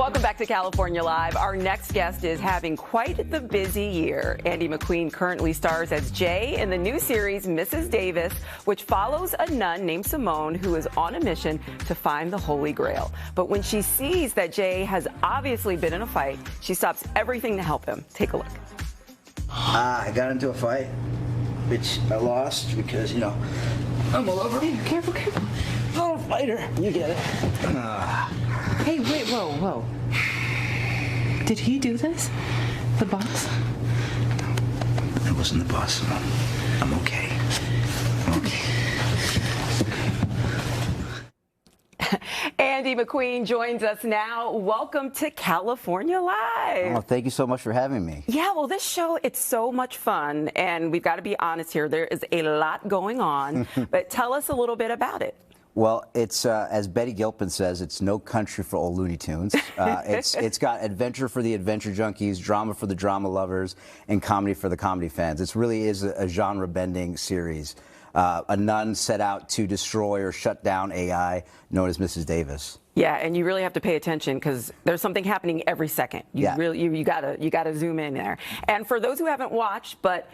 Welcome back to California Live. Our next guest is having quite the busy year. Andy McQueen currently stars as Jay in the new series Mrs. Davis, which follows a nun named Simone who is on a mission to find the Holy Grail. But when she sees that Jay has obviously been in a fight, she stops everything to help him. Take a look. I got into a fight, which I lost because, you know, I'm all over. Hey, careful, careful. I'm a fighter. You get it. Hey, wait, whoa. Did he do this? The boss? It wasn't the boss. I'm okay. Andy McQueen joins us now. Welcome to California Live. Oh, thank you so much for having me. Yeah, well, this show, it's so much fun, and we've got to be honest here. There is a lot going on, but tell us a little bit about it. Well, it's, as Betty Gilpin says, it's no country for old Looney Tunes. It's got adventure for the adventure junkies, drama for the drama lovers, and comedy for the comedy fans. It really is a genre-bending series. A nun set out to destroy or shut down AI known as Mrs. Davis. Yeah, and you really have to pay attention because there's something happening every second. You gotta zoom in there. And for those who haven't watched, but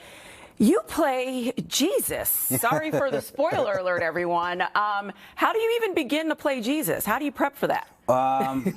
you play Jesus. Sorry for the spoiler alert, everyone. How do you even begin to play Jesus? How do you prep for that?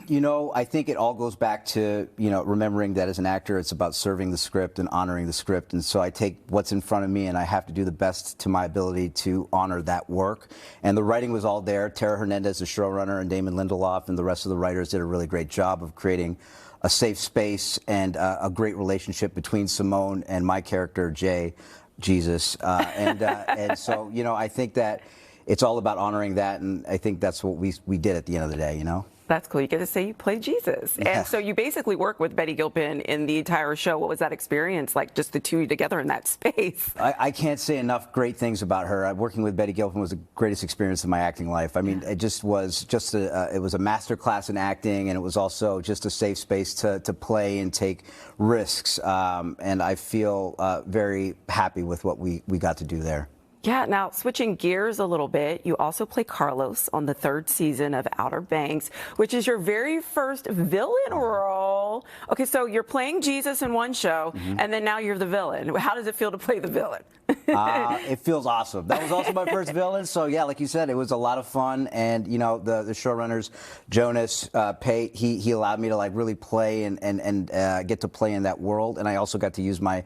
You know, I think it all goes back to, you know, remembering that as an actor, it's about serving the script and honoring the script. And so I take what's in front of me and I have to do the best to my ability to honor that work. And the writing was all there. Tara Hernandez, the showrunner, and Damon Lindelof and the rest of the writers did a really great job of creating a safe space and a great relationship between Simone and my character, Jay, Jesus. And so, you know, I think that it's all about honoring that. And I think that's what we did at the end of the day, you know? That's cool. You get to say you play Jesus. Yeah. And so you basically work with Betty Gilpin in the entire show. What was that experience like, just the two together in that space? I can't say enough great things about her. Working with Betty Gilpin was the greatest experience of my acting life. I mean, it just was it was a master class in acting, and it was also just a safe space to play and take risks. And I feel very happy with what we got to do there. Yeah, now switching gears a little bit, you also play Carlos on the 3rd season of Outer Banks, which is your very first villain role. Okay, so you're playing Jesus in one show, and then now you're the villain. How does it feel to play the villain? It feels awesome. That was also my first villain, so yeah, like you said, it was a lot of fun. And you know, the showrunners, Jonas Pate, he allowed me to like really play and get to play in that world. And I also got to use my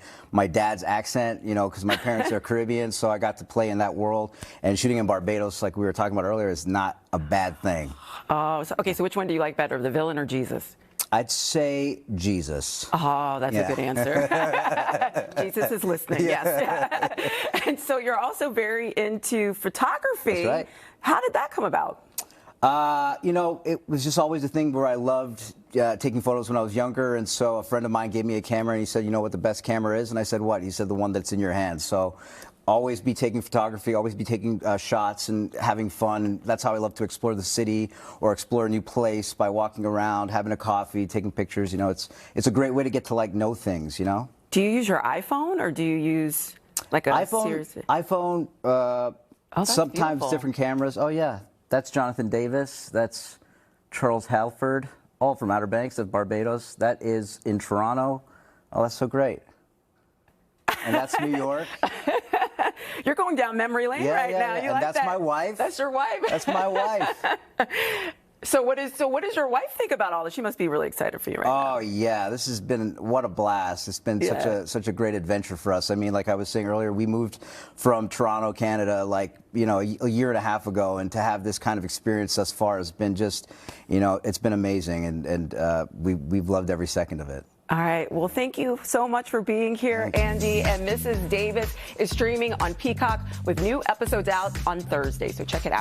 dad's accent, you know, because my parents are Caribbean, so I got to play in that world. And shooting in Barbados, like we were talking about earlier, is not a bad thing. Oh, okay. So which one do you like better, the villain or Jesus? I'd say Jesus. Oh, that's a good answer. Jesus is listening, yes. And so you're also very into photography. That's right. How did that come about? You know, it was just always a thing where I loved taking photos when I was younger, and so a friend of mine gave me a camera, and he said, you know what the best camera is? And I said, what? He said, the one that's in your hand. So always be taking photography, always be taking shots and having fun. And that's how I love to explore the city or explore a new place by walking around, having a coffee, taking pictures. You know, it's a great way to get to like know things, you know? Do you use your iPhone or do you use like a iPhone, sometimes beautiful. Different cameras. Oh yeah, that's Jonathan Davis. That's Charles Halford, all from Outer Banks of Barbados. That is in Toronto. Oh, that's so great. And that's New York. You're going down memory lane right now. You and like that's that? my wife. That's your wife. That's my wife. So what does your wife think about all this? She must be really excited for you right now. Oh yeah, this has been what a blast. It's been such a great adventure for us. I mean, like I was saying earlier, we moved from Toronto, Canada, like, you know, a year and a half ago, and to have this kind of experience thus far has been just, you know, it's been amazing, and we've loved every second of it. All right. Well, thank you so much for being here, Andy. And Mrs. Davis is streaming on Peacock with new episodes out on Thursday, so check it out.